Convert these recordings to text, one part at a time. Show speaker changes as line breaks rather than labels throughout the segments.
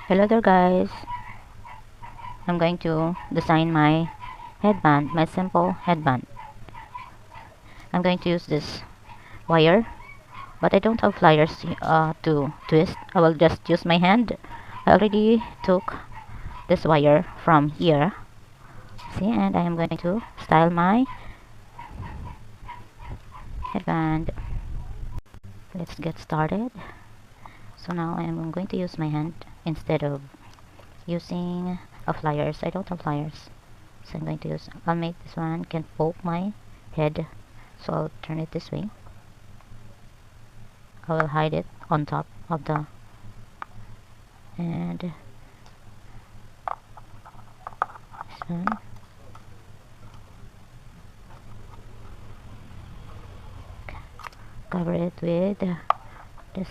Hello there guys, I'm going to design my headband, my simple headband. I'm going to use this wire, but I don't have flyers to twist. I will just use my hand. I already took this wire from here, see, and I am going to style my headband. Let's get started. So now I am going to use my hand instead of using flyers. I don't have flyers, so I'm going to use, I'll make this one can poke my head, so I'll turn it this way. I will hide it on top of the, and this one, cover it with this.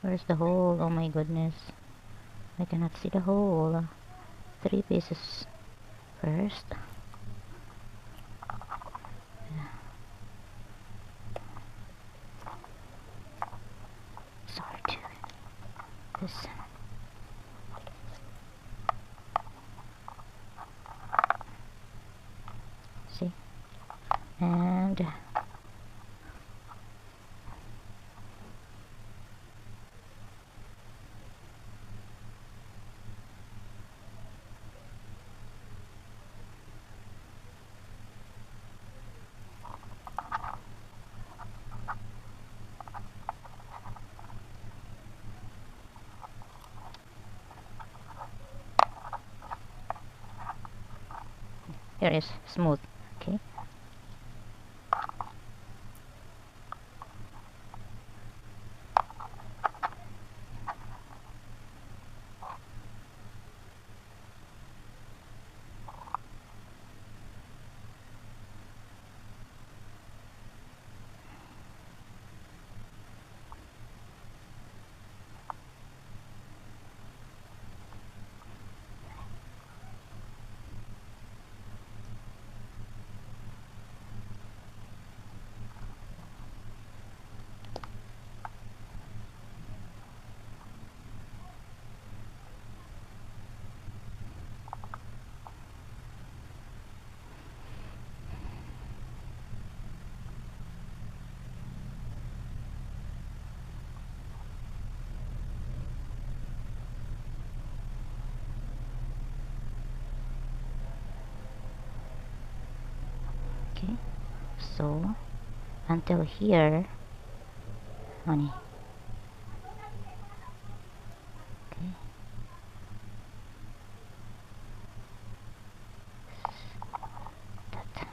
Where's the hole? Oh my goodness, I cannot see the hole. 3 pieces first. Sorry to this. See, and here is smooth. Okay, okay. So until here, honey. Okay. That.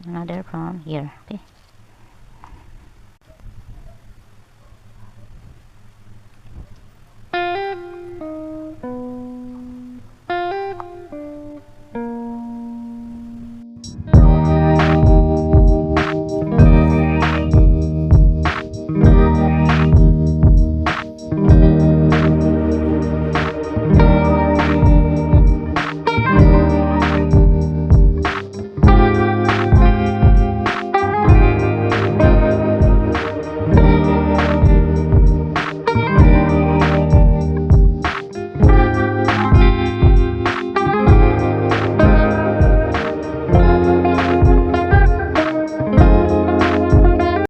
Another from here. Okay.